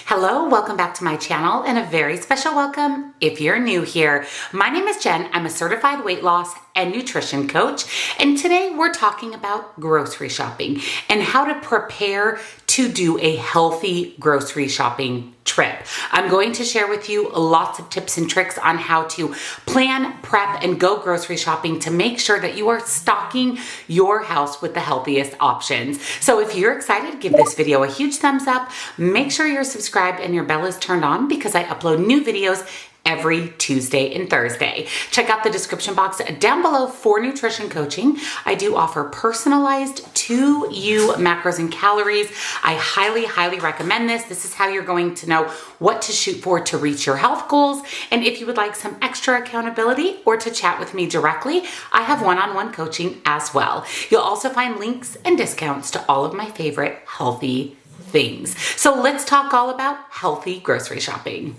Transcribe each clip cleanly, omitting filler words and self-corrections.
Hello, welcome back to my channel and a very special welcome if you're new here. My name is Jen. I'm a certified weight loss and nutrition coach, and today we're talking about grocery shopping and how to prepare to do a healthy grocery shopping trip. I'm going to share with you lots of tips and tricks on how to plan, prep, and go grocery shopping to make sure that you are stocking your house with the healthiest options. So if you're excited, give this video a huge thumbs up. Make sure you're subscribed and your bell is turned on because I upload new videos every Tuesday and Thursday. Check out the description box down below for nutrition coaching. I do offer personalized to you macros and calories. I highly recommend this. This is how you're going to know what to shoot for to reach your health goals. And if you would like some extra accountability or to chat with me directly, I have one-on-one coaching as well. You'll also find links and discounts to all of my favorite healthy things. So let's talk all about healthy grocery shopping.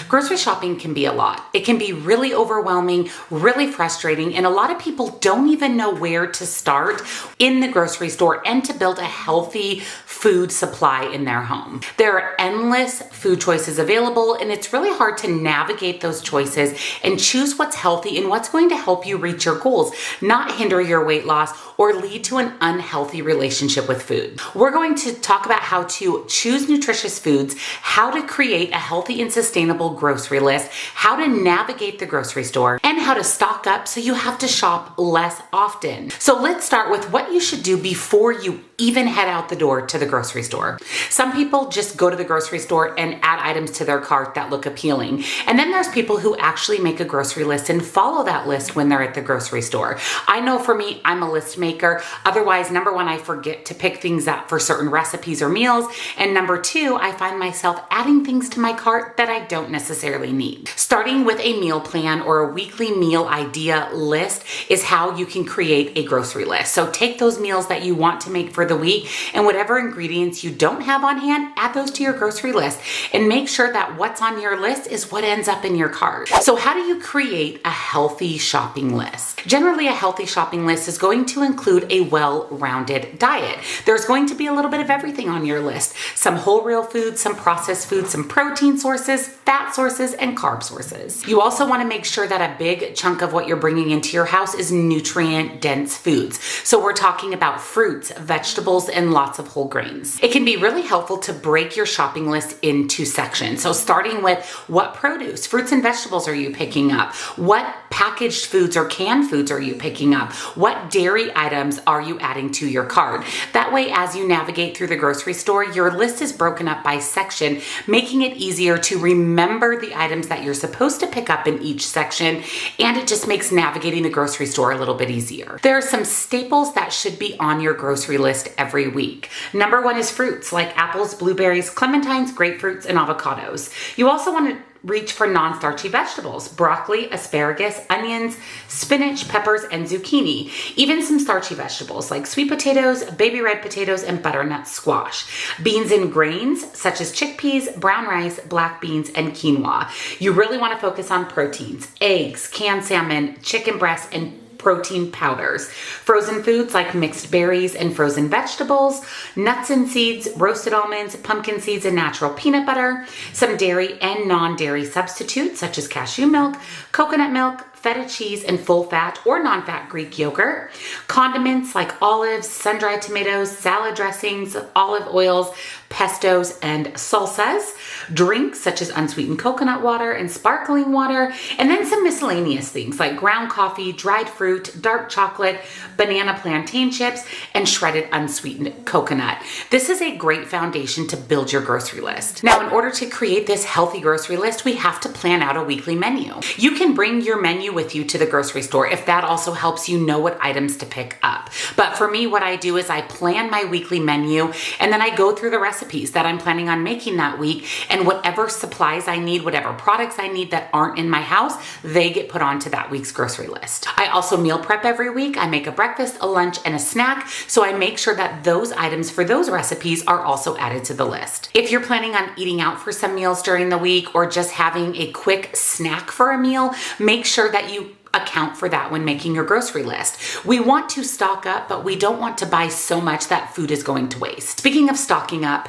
Grocery shopping can be a lot. It can be really overwhelming, really frustrating, and a lot of people don't even know where to start in the grocery store and to build a healthy food supply in their home. There are endless food choices available, and it's really hard to navigate those choices and choose what's healthy and what's going to help you reach your goals, not hinder your weight loss or lead to an unhealthy relationship with food. We're going to talk about how to choose nutritious foods, how to create a healthy and sustainable grocery list, how to navigate the grocery store, and how to stock up so you have to shop less often. So let's start with what you should do before you even head out the door to the grocery store. Some people just go to the grocery store and add items to their cart that look appealing. And then there's people who actually make a grocery list and follow that list when they're at the grocery store. I know for me, I'm a list maker. Otherwise, number one, I forget to pick things up for certain recipes or meals. And number two, I find myself adding things to my cart that I don't necessarily need. Starting with a meal plan or a weekly meal idea list is how you can create a grocery list. So take those meals that you want to make for the week and whatever ingredients you don't have on hand, add those to your grocery list and make sure that what's on your list is what ends up in your cart. So how do you create a healthy shopping list? Generally, a healthy shopping list is going to include a well-rounded diet. There's going to be a little bit of everything on your list. Some whole real foods, some processed foods, some protein sources, fat sources, and carb sources. You also want to make sure that a big chunk of what you're bringing into your house is nutrient-dense foods. So we're talking about fruits, vegetables, and lots of whole grains. It can be really helpful to break your shopping list into sections. So starting with what produce, fruits and vegetables are you picking up? What packaged foods or canned foods are you picking up? What dairy items are you adding to your cart? That way, as you navigate through the grocery store, your list is broken up by section, making it easier to remember the items that you're supposed to pick up in each section, and it just makes navigating the grocery store a little bit easier. There are some staples that should be on your grocery list every week. Number one is fruits like apples, blueberries, clementines, grapefruits, and avocados. You also want to reach for non-starchy vegetables, broccoli, asparagus, onions, spinach, peppers, and zucchini. Even some starchy vegetables like sweet potatoes, baby red potatoes, and butternut squash. Beans and grains such as chickpeas, brown rice, black beans, and quinoa. You really want to focus on proteins, eggs, canned salmon, chicken breast, and protein powders. Frozen foods like mixed berries and frozen vegetables, nuts and seeds, roasted almonds, pumpkin seeds, and natural peanut butter. Some dairy and non-dairy substitutes such as cashew milk, coconut milk, feta cheese, and full fat or non-fat Greek yogurt. Condiments like olives, sun-dried tomatoes, salad dressings, olive oils, pestos, and salsas. Drinks such as unsweetened coconut water and sparkling water. And then some miscellaneous things like ground coffee, dried fruit, dark chocolate, banana plantain chips, and shredded unsweetened coconut. This is a great foundation to build your grocery list. Now, in order to create this healthy grocery list, we have to plan out a weekly menu. You can bring your menu with you to the grocery store if that also helps you know what items to pick up. But for me, what I do is I plan my weekly menu, and then I go through the recipes that I'm planning on making that week, and whatever supplies I need, whatever products I need that aren't in my house, they get put onto that week's grocery list. I also meal prep every week. I make a breakfast, a lunch, and a snack, so I make sure that those items for those recipes are also added to the list. If you're planning on eating out for some meals during the week or just having a quick snack for a meal, make sure that you account for that when making your grocery list. We want to stock up, but we don't want to buy so much that food is going to waste. Speaking of stocking up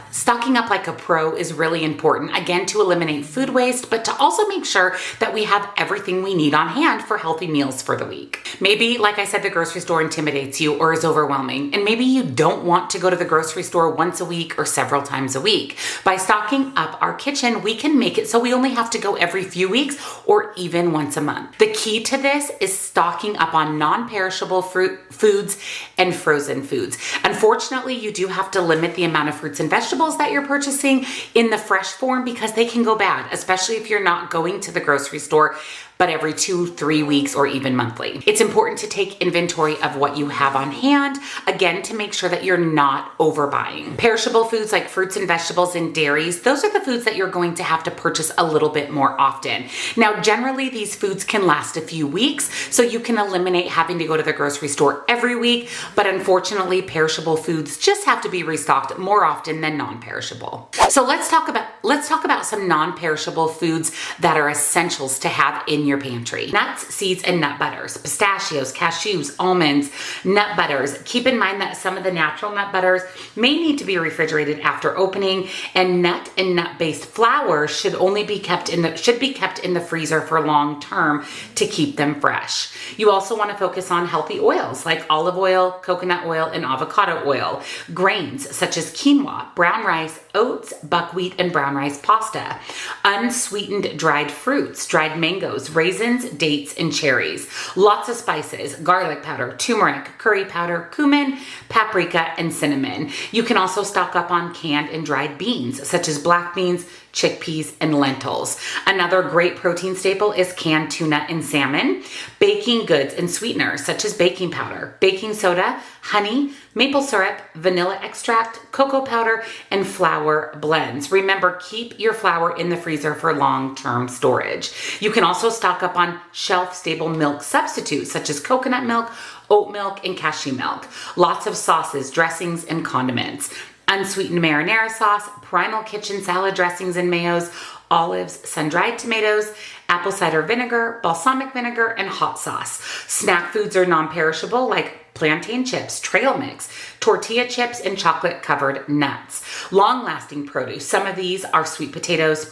like a pro is really important, again, to eliminate food waste, but to also make sure that we have everything we need on hand for healthy meals for the week. Maybe, like I said, the grocery store intimidates you or is overwhelming, and maybe you don't want to go to the grocery store once a week or several times a week. By stocking up our kitchen, we can make it so we only have to go every few weeks or even once a month. The key to this is stocking up on non-perishable foods and frozen foods. Unfortunately, you do have to limit the amount of fruits and vegetables that you're purchasing in the fresh form because they can go bad, especially if you're not going to the grocery store but every 2-3 weeks or even monthly. It's important to take inventory of what you have on hand, again, to make sure that you're not overbuying. Perishable foods like fruits and vegetables and dairies, those are the foods that you're going to have to purchase a little bit more often. Now, generally, these foods can last a few weeks, so you can eliminate having to go to the grocery store every week, but unfortunately, perishable foods just have to be restocked more often than non-perishable. So let's talk about some non-perishable foods that are essentials to have in your pantry. Nuts, seeds, and nut butters. Pistachios, cashews, almonds, nut butters. Keep in mind that some of the natural nut butters may need to be refrigerated after opening, and nut-based flour should be kept in the freezer for long term to keep them fresh. You also want to focus on healthy oils like olive oil, coconut oil, and avocado oil. Grains such as quinoa, brown rice, oats, buckwheat, and brown rice pasta. Unsweetened dried fruits, dried mangoes, raisins, dates, and cherries. Lots of spices, garlic powder, turmeric, curry powder, cumin, paprika, and cinnamon. You can also stock up on canned and dried beans, such as black beans, chickpeas, and lentils. Another great protein staple is canned tuna and salmon. Baking goods and sweeteners, such as baking powder, baking soda, honey, maple syrup, vanilla extract, cocoa powder, and flour blends. Remember, keep your flour in the freezer for long-term storage. You can also stock up on shelf-stable milk substitutes, such as coconut milk, oat milk, and cashew milk. Lots of sauces, dressings, and condiments. Unsweetened marinara sauce, Primal Kitchen salad dressings and mayos, olives, sun-dried tomatoes, apple cider vinegar, balsamic vinegar, and hot sauce. Snack foods are non-perishable like plantain chips, trail mix, tortilla chips, and chocolate-covered nuts. Long-lasting produce. Some of these are sweet potatoes,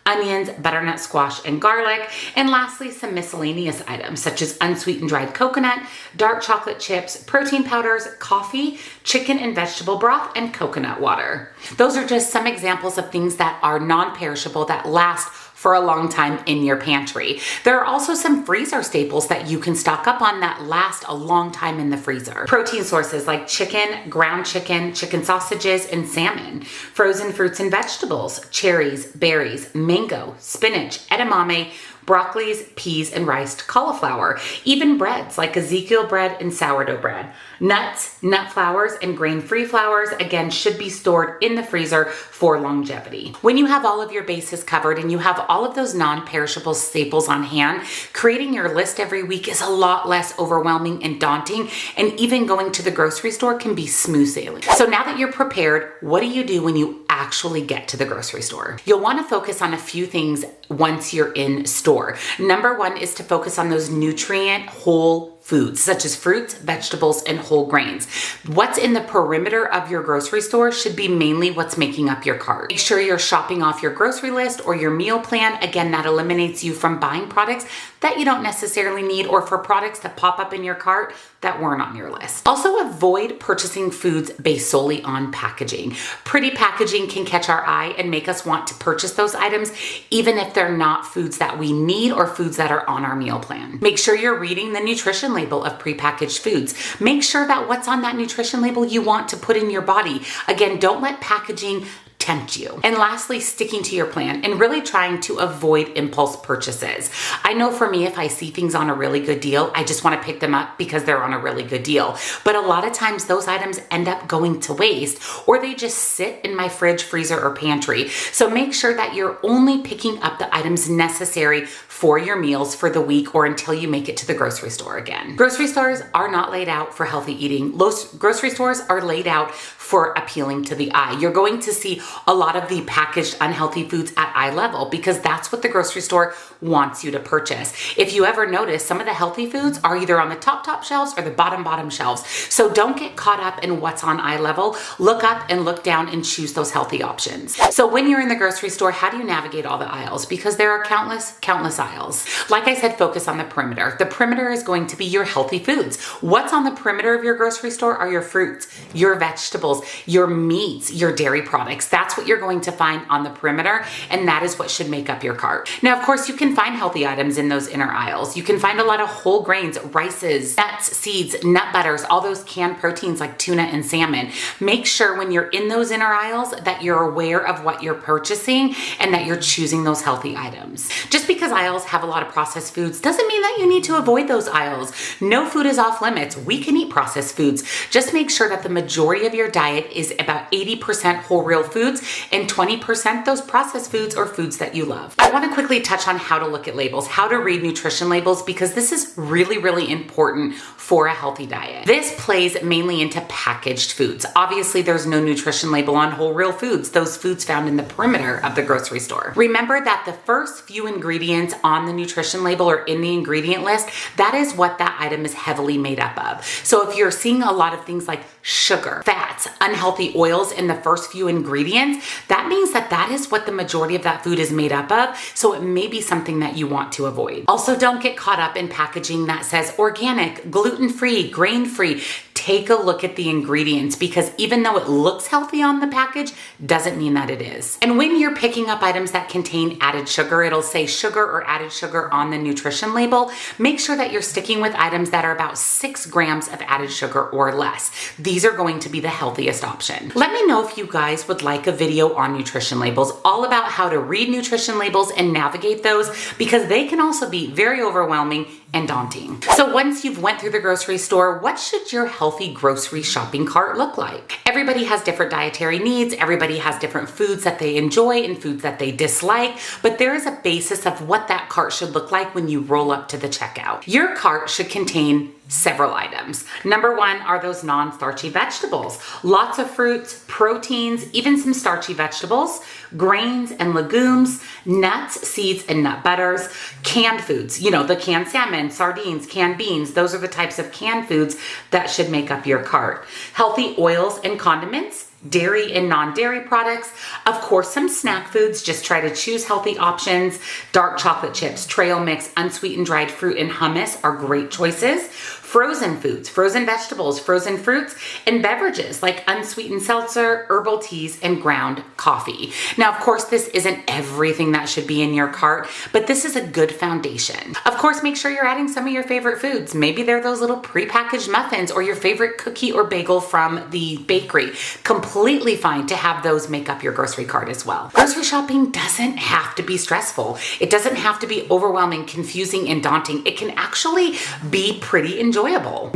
onions, butternut squash, and garlic. And lastly, some miscellaneous items such as unsweetened dried coconut, dark chocolate chips, protein powders, coffee, chicken and vegetable broth, and coconut water. Those are just some examples of things that are non-perishable that last for a long time in your pantry. There are also some freezer staples that you can stock up on that last a long time in the freezer. Protein sources like chicken, ground chicken, chicken sausages, and salmon. Frozen fruits and vegetables, cherries, berries, mango, spinach, edamame, broccolis, peas, and riced cauliflower. Even breads like Ezekiel bread and sourdough bread. Nuts, nut flours, and grain-free flours, again, should be stored in the freezer for longevity. When you have all of your bases covered and you have all of those non-perishable staples on hand, creating your list every week is a lot less overwhelming and daunting, and even going to the grocery store can be smooth sailing. So now that you're prepared, what do you do when you actually get to the grocery store? You'll want to focus on a few things once you're in store. Number one is to focus on those nutrient whole foods such as fruits, vegetables, and whole grains. What's in the perimeter of your grocery store should be mainly what's making up your cart. Make sure you're shopping off your grocery list or your meal plan. Again, that eliminates you from buying products that you don't necessarily need or for products that pop up in your cart that weren't on your list. Also, avoid purchasing foods based solely on packaging. Pretty packaging can catch our eye and make us want to purchase those items even if they're not foods that we need or foods that are on our meal plan. Make sure you're reading the nutrition label of prepackaged foods. Make sure that what's on that nutrition label you want to put in your body. Again, don't let packaging tempt you. And lastly, sticking to your plan and really trying to avoid impulse purchases. I know for me, if I see things on a really good deal, I just want to pick them up because they're on a really good deal. But a lot of times those items end up going to waste, or they just sit in my fridge, freezer, or pantry. So make sure that you're only picking up the items necessary for your meals for the week or until you make it to the grocery store again. Grocery stores are not laid out for healthy eating. Grocery stores are laid out for appealing to the eye. You're going to see a lot of the packaged unhealthy foods at eye level because that's what the grocery store wants you to purchase. If you ever notice, some of the healthy foods are either on the top shelves or the bottom shelves. So don't get caught up in what's on eye level. Look up and look down and choose those healthy options. So when you're in the grocery store, how do you navigate all the aisles? Because there are countless aisles. Like I said, focus on the perimeter. The perimeter is going to be your healthy foods. What's on the perimeter of your grocery store are your fruits, your vegetables, your meats, your dairy products. That's what you're going to find on the perimeter, and that is what should make up your cart. Now, of course, you can find healthy items in those inner aisles. You can find a lot of whole grains, rices, nuts, seeds, nut butters, all those canned proteins like tuna and salmon. Make sure when you're in those inner aisles that you're aware of what you're purchasing and that you're choosing those healthy items. Just because aisles have a lot of processed foods doesn't mean that you need to avoid those aisles. No food is off limits. We can eat processed foods. Just make sure that the majority of your diet is about 80% whole real foods and 20% those processed foods or foods that you love. I want to quickly touch on how to look at labels, how to read nutrition labels, because this is really, really important for a healthy diet. This plays mainly into packaged foods. Obviously, there's no nutrition label on whole real foods, those foods found in the perimeter of the grocery store. Remember that the first few ingredients on the nutrition label or in the ingredient list, that is what that item is heavily made up of. So if you're seeing a lot of things like sugar, fats, unhealthy oils in the first few ingredients, that means that that is what the majority of that food is made up of. So it may be something that you want to avoid. Also, don't get caught up in packaging that says organic, gluten-free, grain-free. Take a look at the ingredients, because even though it looks healthy on the package, doesn't mean that it is. And when you're picking up items that contain added sugar, it'll say sugar or added sugar on the nutrition label. Make sure that you're sticking with items that are about 6 grams of added sugar or less. These are going to be the healthiest option. Let me know if you guys would like a video on nutrition labels, all about how to read nutrition labels and navigate those, because they can also be very overwhelming and daunting. So once you've went through the grocery store, what should your healthy grocery shopping cart look like? Everybody has different dietary needs. Everybody has different foods that they enjoy and foods that they dislike, but there is a basis of what that cart should look like when you roll up to the checkout. Your cart should contain several items. Number one are those non-starchy vegetables. Lots of fruits, proteins, even some starchy vegetables, grains and legumes, nuts, seeds, and nut butters, canned foods, the canned salmon, sardines, canned beans. Those are the types of canned foods that should make up your cart. Healthy oils and condiments, dairy and non-dairy products, of course, some snack foods. Just try to choose healthy options. Dark chocolate chips, trail mix, unsweetened dried fruit, and hummus are great choices. Frozen foods, frozen vegetables, frozen fruits, and beverages like unsweetened seltzer, herbal teas, and ground coffee. Now, of course, this isn't everything that should be in your cart, but this is a good foundation. Of course, make sure you're adding some of your favorite foods. Maybe they're those little prepackaged muffins or your favorite cookie or bagel from the bakery. Completely fine to have those make up your grocery cart as well. Grocery shopping doesn't have to be stressful. It doesn't have to be overwhelming, confusing, and daunting. It can actually be pretty enjoyable.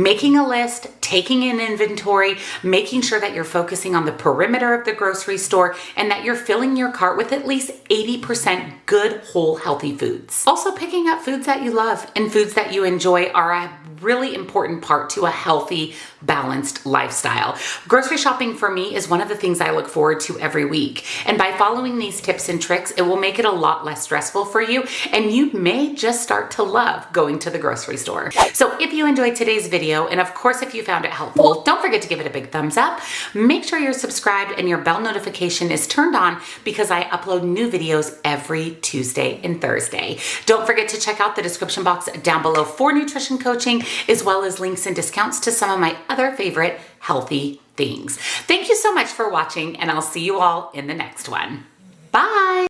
Making a list, taking an inventory, making sure that you're focusing on the perimeter of the grocery store and that you're filling your cart with at least 80% good, whole, healthy foods. Also, picking up foods that you love and foods that you enjoy are a really important part to a healthy, balanced lifestyle. Grocery shopping for me is one of the things I look forward to every week. And by following these tips and tricks, it will make it a lot less stressful for you, and you may just start to love going to the grocery store. So if you enjoyed today's video, and of course if you found it helpful, don't forget to give it a big thumbs up. Make sure you're subscribed and your bell notification is turned on, because I upload new videos every Tuesday and Thursday. Don't forget to check out the description box down below for nutrition coaching, as well as links and discounts to some of my other favorite healthy things. Thank you so much for watching, and I'll see you all in the next one. Bye!